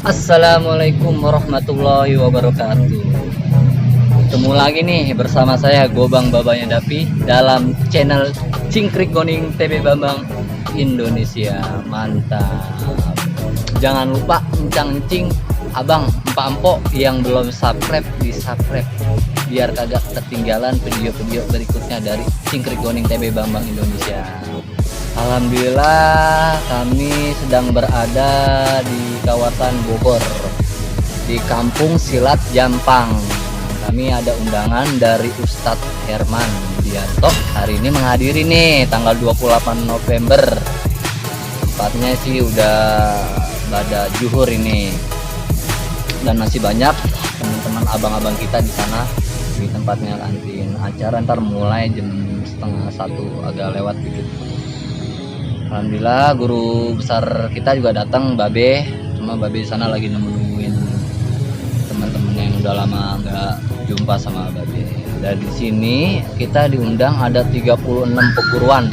Assalamualaikum warahmatullahi wabarakatuh. Ketemu lagi nih bersama saya Gobang Babanya Dapi dalam channel Cingkrik Goning TB Bambang Indonesia. Mantap. Jangan lupa encang-encing abang empak-empok yang belum subscribe di subscribe biar kagak ketinggalan video-video berikutnya dari Cingkrik Goning TB Bambang Indonesia. Alhamdulillah kami sedang berada di kawasan Bogor di Kampung Silat Jampang. Kami ada undangan dari Ustadz Herman Widianto hari ini menghadiri nih tanggal 28 November. Tempatnya sih udah pada zuhur ini dan masih banyak teman-teman abang-abang kita di sana di tempatnya kantin. Acara ntar mulai jam setengah 1 agak lewat dikit. Alhamdulillah guru besar kita juga datang, Babe. Cuma Babe di sana lagi nemuin teman-teman yang udah lama nggak jumpa sama Babe. Dan di sini kita diundang ada 36 perguruan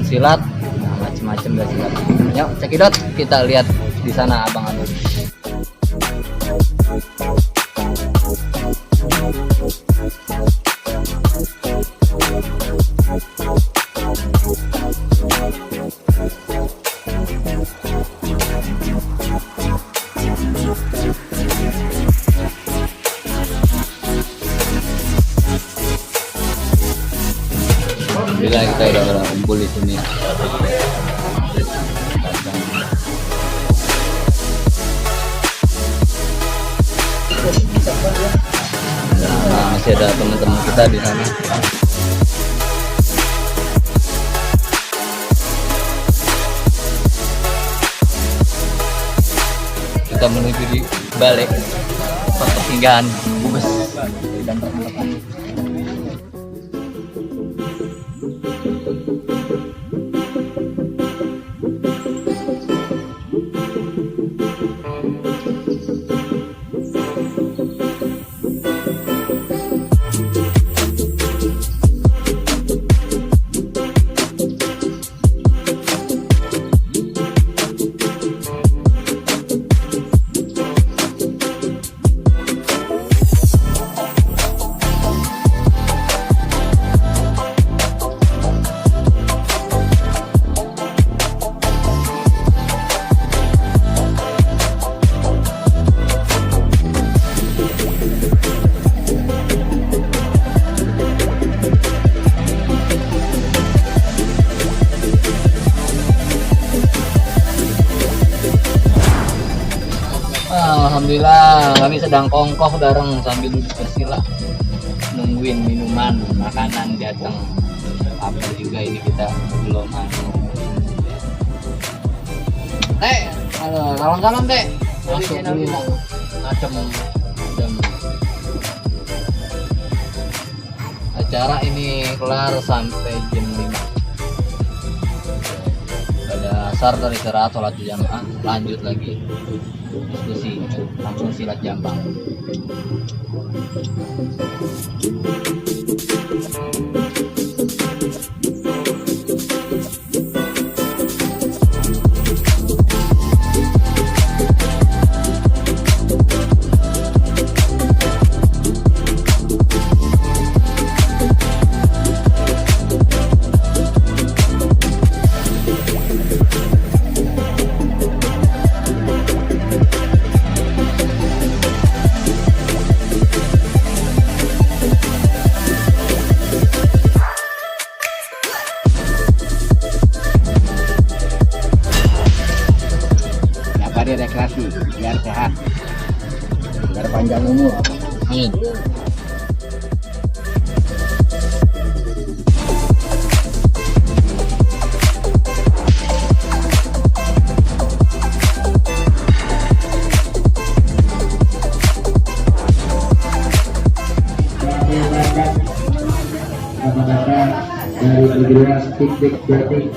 silat, nah, macam-macam dari silat. Yuk cekidot kita lihat di sana abang-abang. Bila kita udah kumpul di sini. Nah, masih ada teman-teman kita di sana. Kita menuju di balik pertigaan Bubes dan teman-teman. Alhamdulillah kami sedang kongkoh bareng sambil duduk bersila nungguin minuman makanan datang. Apa juga ini kita belum teh, halo salam-salam teh masuk dulu macam acara ini kelar sampai jam 5. Pada asar dari istirahat sholat jamaah lanjut lagi diskusi langsung silat Jampang. Rekreasi biar sehat, biar panjang umur. Amin. Dari perguruan Cingkrik Goning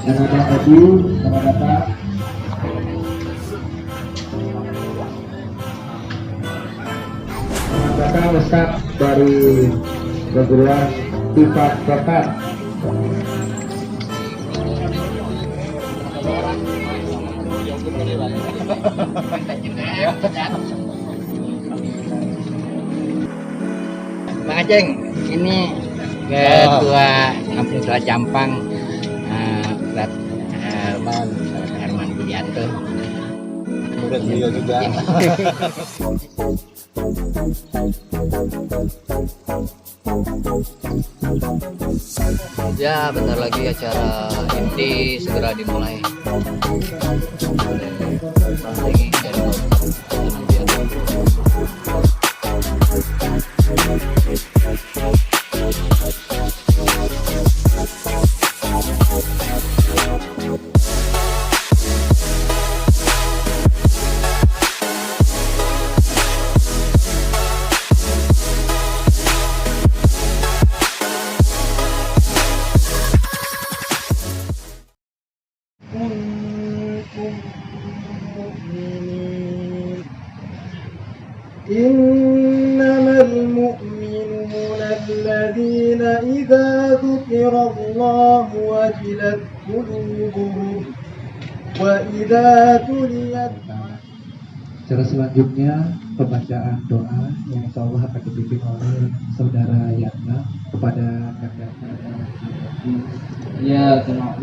dan ada Adu, selamat datang Ustadz dari perguruan Sifat Kotak. Ceng. Ini ketua Kampung Silat Jampang, Ustaz Herman Budianto. Murid beliau juga. Ya, bentar lagi acara inti segera dimulai. Strategi dari إنما المؤمنون الذين إذا ذكر الله وجلت قلوبهم وإذا تليت. Secara selanjutnya pembacaan doa yang insya Allah akan dipimpin oleh saudara Yana kepada kakaknya. Ya, kenapa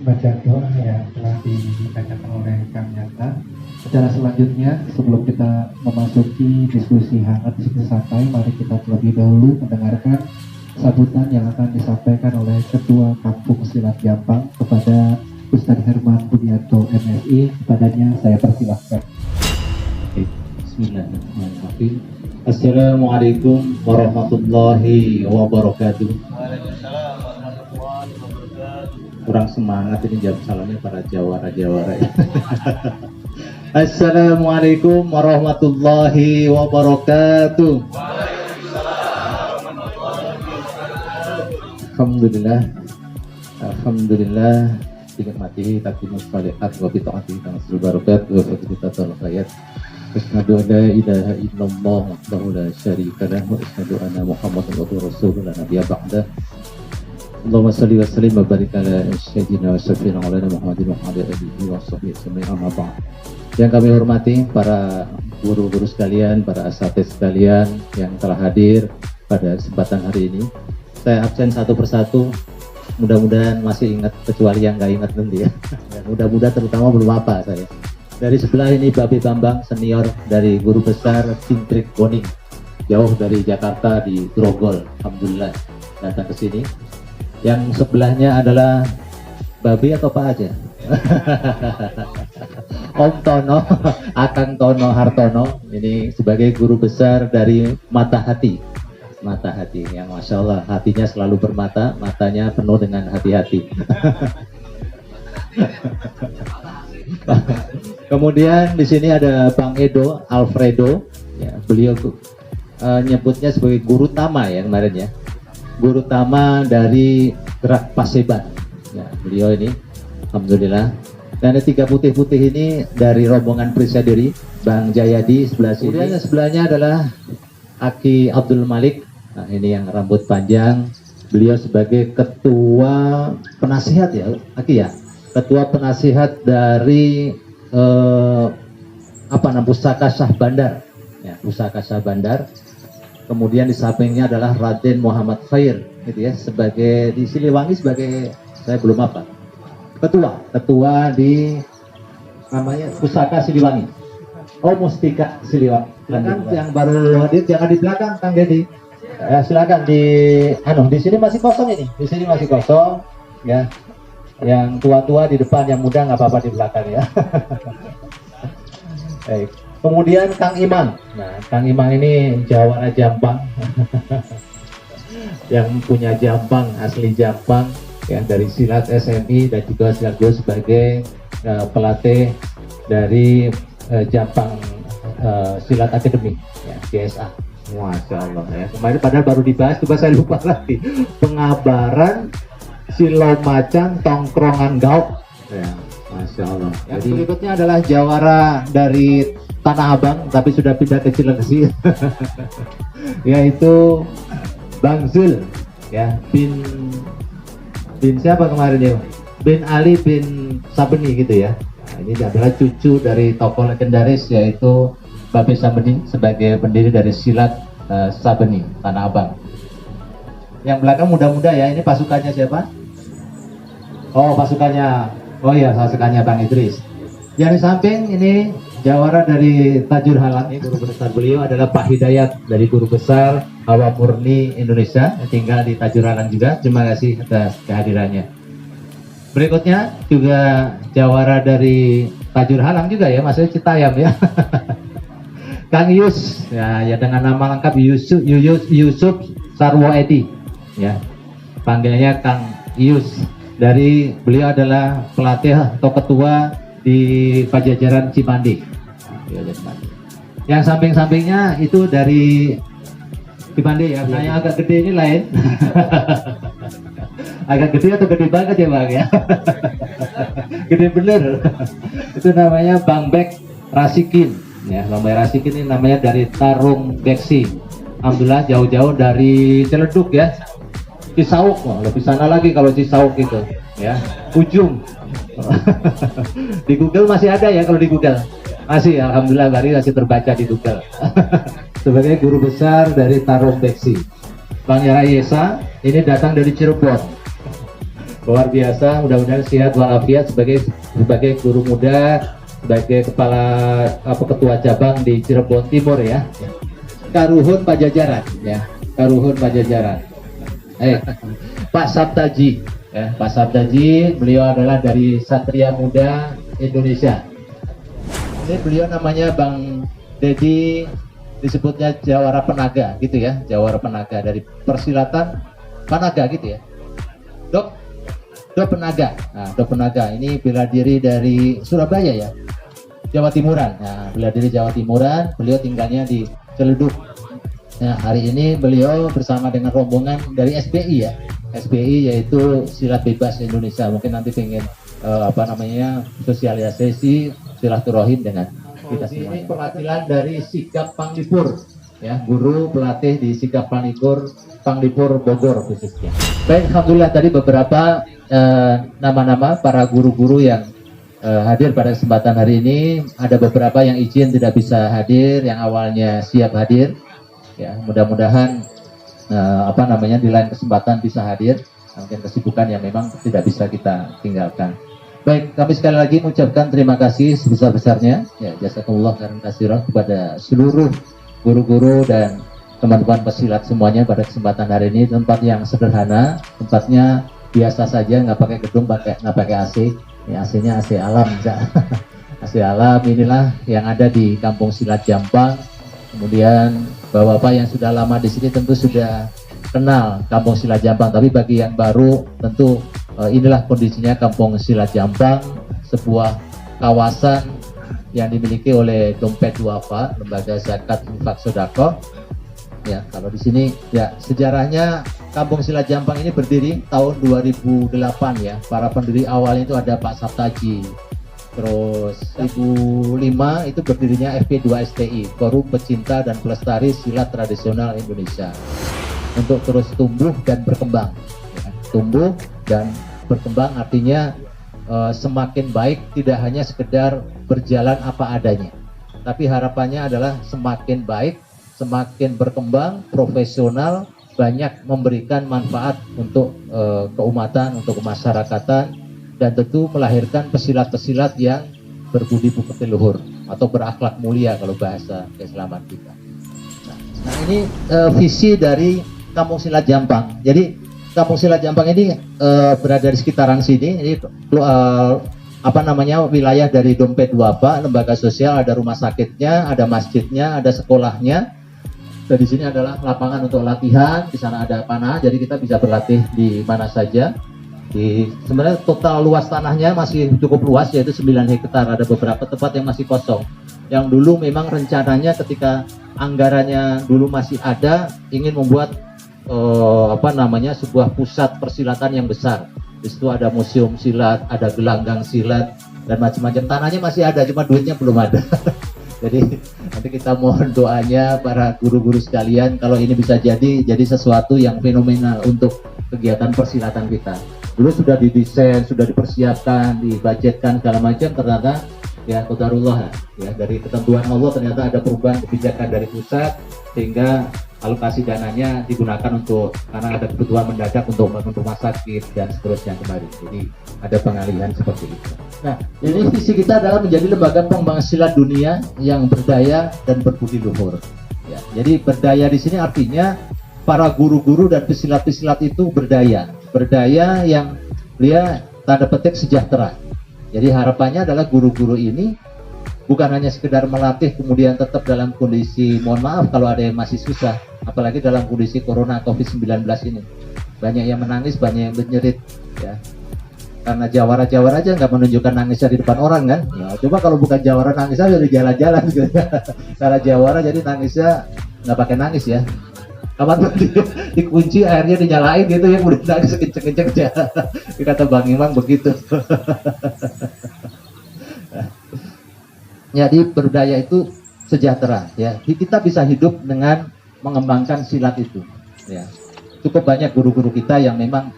Baca doa yang telah dibacakan oleh Kang Yana. Secara selanjutnya, sebelum kita memasuki diskusi hangat, diskusi santai, mari kita terlebih dahulu mendengarkan sambutan yang akan disampaikan oleh Ketua Kampung Silat Jampang kepada Ustadz Herman Budianto MSI. Kepadanya saya persilahkan. Bismillahirrahmanirrahim. Assalamualaikum warahmatullahi wabarakatuh. Kurang semangat ini jawab salamnya para jawara-jawara ya. Assalamualaikum warahmatullahi wabarakatuh. Alhamdulillah dinikmati taqimus shalihat wa bitaati tansul barakat wa fadlitatul khayat. Asyhadu an la ilaha illallah wahdahu la syarika lah wa asyhadu anna Muhammadan rasulullah nabiyya ba'da. Allahumma shalli wa sallim wa barik ala sayyidina wa syafi'ina Muhammadin wa ala alihi wa sahbihi ajma'in, amma ba'd. Yang kami hormati para guru-guru sekalian, para asatidz sekalian yang telah hadir pada kesempatan hari ini. Saya absen satu persatu, mudah-mudahan masih ingat, kecuali yang nggak ingat nanti ya. Mudah-mudahan terutama belum apa saya. Dari sebelah ini Babe Bambang senior dari Guru Besar Cintrik Boning, jauh dari Jakarta di Grogol, alhamdulillah datang ke sini. Yang sebelahnya adalah Babe atau Pak aja? Om Tono, Akang Tono Hartono, ini sebagai Guru Besar dari Mata Hati. Mata Hati yang Masya Allah hatinya selalu bermata, matanya penuh dengan hati-hati. Kemudian di sini ada Bang Edo Alfredo, ya, beliau nyebutnya sebagai guru tama ya kemarin ya, guru tama dari Gerak Paseban. Ya, beliau ini, alhamdulillah. Dan ada tiga putih-putih ini dari rombongan Prisadiri, Bang Jayadi sebelah sini. Kemudian sebelahnya adalah Aki Abdul Malik. Nah, ini yang rambut panjang. Beliau sebagai ketua penasihat ya, Aki ya, ketua penasihat dari Pusaka Syah Bandar, ya, Pusaka Syah Bandar. Kemudian di sampingnya adalah Raden Muhammad Khair, gitu ya, sebagai di Siliwangi sebagai saya belum apa, ketua di namanya Pusaka Siliwangi. Oh, Mustika Siliwangi. Silakan yang baru hadir jangan di belakang, Kang Dedi. Silakan di sini masih kosong ini, di sini masih kosong, ya. Yang tua-tua di depan, yang muda nggak apa-apa di belakang ya. Baik. Kemudian Kang Imam. Nah, Kang Imam ini Jawara Jampang. Yang punya Jampang, asli Jampang ya, dari Silat SMI dan juga sekaligus sebagai pelatih dari Jampang Silat Academy ya, GSA. Masya Allah ya. Kemarin padahal baru dibahas, coba saya lupa lagi. Pengabaran Silau Macan Tongkrongan Gauk ya, Masya Allah. Yang berikutnya adalah Jawara dari Tanah Abang tapi sudah pindah ke Cilengsi yaitu Bang Zul ya, bin Bin siapa kemarin ya? Bin Ali bin Sabeni gitu ya. Nah, ini adalah cucu dari tokoh legendaris yaitu Babe Sabeni sebagai pendiri dari silat Sabeni Tanah Abang. Yang belakang muda-muda ya, ini pasukannya siapa? Oh, pasukannya, oh iya, pasukannya Bang Idris. Yang di samping ini jawara dari Tajur Halang, ini guru besar beliau adalah Pak Hidayat dari Guru Besar Hawa Murni Indonesia yang tinggal di Tajur Halang juga. Terima kasih atas kehadirannya. Berikutnya juga jawara dari Tajur Halang juga ya, maksudnya Citayam ya. Kang Yus ya, ya dengan nama lengkap Yusuf Sarwo Edi ya, panggilnya Kang Yus. Dari beliau adalah pelatih atau ketua di Pajajaran Cimandi. Yang samping-sampingnya itu dari Cimandi ya, saya agak gede ini lain. Agak gede atau gede banget ya Bang ya? Gede bener. Itu namanya Bang Bek Rasikin ya, Bang Bek Rasikin ini namanya dari Tarung Beksi. Alhamdulillah jauh-jauh dari Ciledug ya, Cisauk, lebih sana lagi kalau Cisauk itu ya, ujung. Di Google masih ada ya, kalau di Google masih, alhamdulillah Bari masih terbaca di Google. Sebagai guru besar dari Tarung Beksi. Bang Yara Yesa ini datang dari Cirebon. Luar biasa, mudah-mudahan sehat walafiat sebagai guru muda, sebagai kepala ketua cabang di Cirebon Timur ya. Karuhun Pajajaran ya, Karuhun Pajajaran. Pak Sabtaji ya, Pak Sabtaji beliau adalah dari Satria Muda Indonesia. Ini beliau namanya Bang Dedi, disebutnya Jawara Penaga gitu ya, Jawara Penaga dari persilatan Panaga gitu ya. Dok Penaga. Nah, Dok Penaga ini bela diri dari Surabaya ya, Jawa Timuran. Nah, bela diri Jawa Timuran, beliau tinggalnya di Ciledug. Nah, hari ini beliau bersama dengan rombongan dari SBI ya, SBI yaitu Silat Bebas Indonesia. Mungkin nanti pengen sosialisasi silaturahim dengan kita semua. Ini perwakilan dari Sigap Panglipur ya, guru pelatih di Sigap Panglipur Bogor khususnya. Baik, alhamdulillah tadi beberapa nama-nama para guru-guru yang hadir pada kesempatan hari ini. Ada beberapa yang izin tidak bisa hadir, yang awalnya siap hadir. Ya, mudah-mudahan di lain kesempatan bisa hadir. Mungkin kesibukan yang memang tidak bisa kita tinggalkan. Baik, kami sekali lagi mengucapkan terima kasih sebesar-besarnya ya, jazakumullah khairan katsira kepada seluruh guru-guru dan teman-teman pesilat semuanya pada kesempatan hari ini. Tempat yang sederhana, tempatnya biasa saja, nggak pakai gedung, nggak pakai AC. Ya, AC-nya AC alam, AC alam. Inilah yang ada di Kampung Silat Jampang. Kemudian Bapak-bapak yang sudah lama di sini tentu sudah kenal Kampung Silat Jampang, tapi bagi yang baru tentu inilah kondisinya Kampung Silat Jampang, sebuah kawasan yang dimiliki oleh Dompet Duafa, Lembaga Zakat Infak Sedekah. Ya, kalau di sini ya sejarahnya Kampung Silat Jampang ini berdiri tahun 2008 ya. Para pendiri awalnya itu ada Pak Sabtaji. Terus 2005 itu berdirinya FP2STI, Forum Pecinta dan Pelestari Silat Tradisional Indonesia, untuk terus tumbuh dan berkembang. Ya, tumbuh dan berkembang artinya semakin baik, tidak hanya sekedar berjalan apa adanya, tapi harapannya adalah semakin baik, semakin berkembang, profesional, banyak memberikan manfaat untuk keumatan, untuk kemasyarakatan, dan tentu melahirkan pesilat-pesilat yang berbudi pekerti luhur atau berakhlak mulia kalau bahasa keislaman kita. Nah ini visi dari Kampung Silat Jampang. Jadi Kampung Silat Jampang ini berada di sekitaran sini. Ini wilayah dari Dompet Duafa, lembaga sosial, ada rumah sakitnya, ada masjidnya, ada sekolahnya. Dan di sini adalah lapangan untuk latihan. Di sana ada panah, jadi kita bisa berlatih di mana saja. Sebenarnya total luas tanahnya masih cukup luas, yaitu 9 hektar. Ada beberapa tempat yang masih kosong, yang dulu memang rencananya ketika anggarannya dulu masih ada, ingin membuat sebuah pusat persilatan yang besar. Di situ ada museum silat, ada gelanggang silat, dan macam-macam. Tanahnya masih ada, cuma duitnya belum ada. Jadi nanti kita mohon doanya para guru-guru sekalian, kalau ini bisa jadi sesuatu yang fenomenal untuk kegiatan persilatan kita. dulu sudah didesain, sudah dipersiapkan, dibudgetkan segala macam, ternyata ya qadarullah ya, dari ketentuan Allah ternyata ada perubahan kebijakan dari pusat sehingga alokasi dananya digunakan untuk, karena ada kebutuhan mendadak untuk membangun rumah sakit dan seterusnya kembali. Jadi ada pengalihan seperti itu. Nah, jadi visi kita adalah menjadi lembaga pengembangan silat dunia yang berdaya dan berbudi luhur. Ya, jadi berdaya di sini artinya para guru-guru dan pesilat-pesilat itu berdaya yang dia tanda petik sejahtera. Jadi harapannya adalah guru-guru ini bukan hanya sekedar melatih kemudian tetap dalam kondisi, mohon maaf kalau ada yang masih susah, apalagi dalam kondisi corona COVID-19 ini. Banyak yang menangis, banyak yang menjerit ya. Karena jawara-jawara aja nggak menunjukkan nangisnya di depan orang kan. Ya, coba kalau bukan jawara nangisnya udah jalan-jalan gitu. Salah jawara jadi nangisnya nggak pakai nangis ya. Kamar dikunci, airnya dinyalain gitu ya, udah nangis kenceng-kenceng aja. Kata Bang Imam begitu. Jadi berdaya itu sejahtera ya. Kita bisa hidup dengan mengembangkan silat itu ya. Cukup banyak guru-guru kita yang memang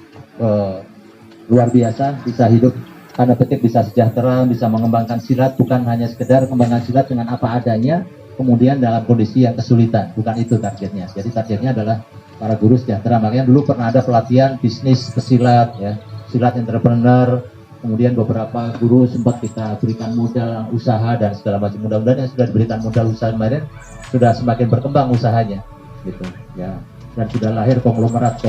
luar biasa bisa hidup tanda petik, bisa sejahtera, bisa mengembangkan silat, bukan hanya sekedar mengembangkan silat dengan apa adanya kemudian dalam kondisi yang kesulitan, bukan itu targetnya. Jadi targetnya adalah para guru sejahtera. Makanya dulu pernah ada pelatihan bisnis pesilat ya, silat entrepreneur. Kemudian beberapa guru sempat kita berikan modal usaha dan segala macam. Mudah-mudahan yang sudah diberikan modal usaha kemarin sudah semakin berkembang usahanya, gitu ya. Dan sudah lahir konglomerat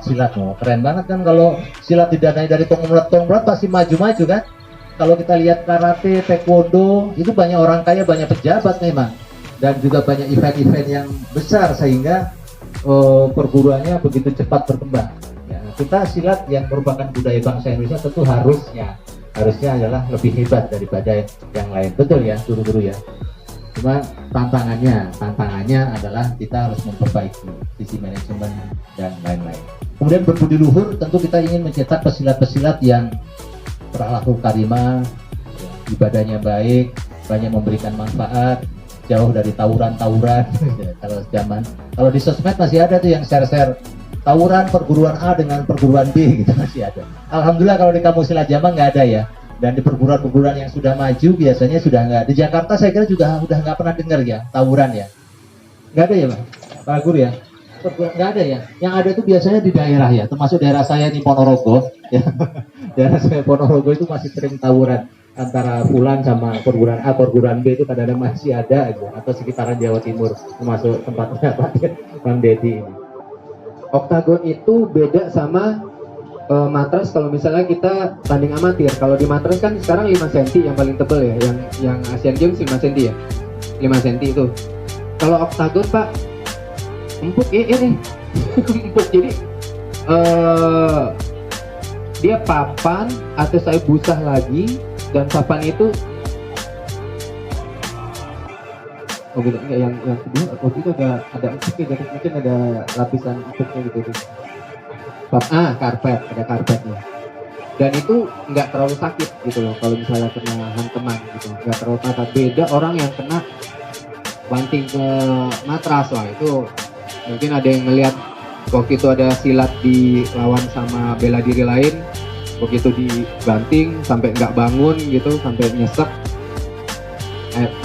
silat. Oh, keren banget kan kalau silat didanai dari konglomerat pasti maju-maju kan. Kalau kita lihat karate, taekwondo, itu banyak orang kaya, banyak pejabat memang, dan juga banyak event-event yang besar sehingga perguruannya begitu cepat berkembang. Kita silat yang merupakan budaya bangsa Indonesia tentu harusnya adalah lebih hebat daripada yang lain, betul ya guru-guru ya. Cuma tantangannya adalah kita harus memperbaiki sisi manajemen dan lain-lain. Kemudian berbudi luhur, tentu kita ingin mencetak pesilat-pesilat yang berakhlak karimah, ya, ibadahnya baik, banyak memberikan manfaat, jauh dari tawuran-tawuran. Kalau di sosmed masih ada tuh yang share-share tawuran perguruan A dengan perguruan B gitu, masih ada. Alhamdulillah kalau di Kampung Silat Jampang nggak ada ya. Dan di perguruan-perguruan yang sudah maju biasanya sudah nggak. Di Jakarta saya kira juga udah nggak pernah dengar ya tawuran ya. Nggak ada ya Pak Guru ya? Nggak ada ya. Yang ada itu biasanya di daerah ya, termasuk daerah saya di Ponorogo. Ya. Daerah saya Ponorogo itu masih sering tawuran antara Fulan sama perguruan A, perguruan B itu kadang-kadang masih ada aja. Atau sekitaran Jawa Timur, termasuk tempatnya Pak Bang Dedi ini. Oktagon itu beda sama matras. Kalau misalnya kita tanding amatir, kalau di matras kan sekarang 5 cm yang paling tebal ya, yang Asian Games 5 cm ya, 5 cm itu. Kalau oktagon Pak empuk ya ini empuk, jadi dia papan atau saya busah lagi, dan papan itu gitu, enggak, yang kedua waktu itu ada empuknya, jadi mungkin ada lapisan empuknya gitu. Karpet, ada karpetnya, dan itu nggak terlalu sakit gitu loh kalau misalnya kena hantaman gitu, nggak terlalu patah. Beda orang yang kena banting ke matras, lah itu mungkin ada yang ngelihat waktu itu ada silat di lawan sama bela diri lain, begitu dibanting sampai nggak bangun gitu, sampai nyesek.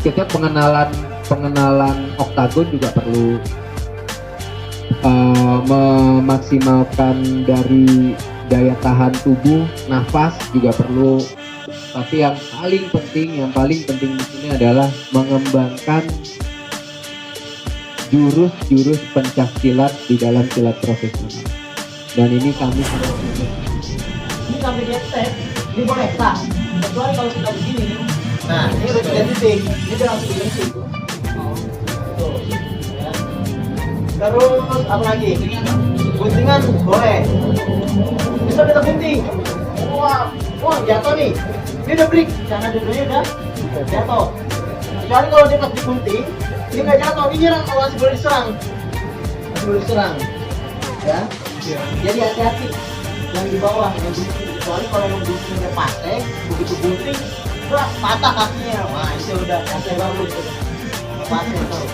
Kita pengenalan oktagon juga perlu memaksimalkan dari daya tahan tubuh, nafas juga perlu. Tapi yang paling penting di sini adalah mengembangkan jurus-jurus pencak silat di dalam silat profesional. Dan ini kami Ini sampai dia set, ini boleh tak? Kecuali kalau kita begini nih. Nah, ini udah 3 titik, ini udah langsung titik. Tuh, ya. Terus apa lagi? Guntingan boleh. Bisa kita gunting. Wah, jatuh nih. Ini udah break, karena dulunya udah jatuh. Kecuali kalau dia pas digunting, ini nggak jatuh, ini nyerang, kalau masih boleh diserang. Ya. Jadi hati-hati yang di bawah, yang gunting. Kecuali kalau yang guntingnya pasek, begitu gunting, patah kakinya. Wah, itu udah pasek bagus. Pasek tuh.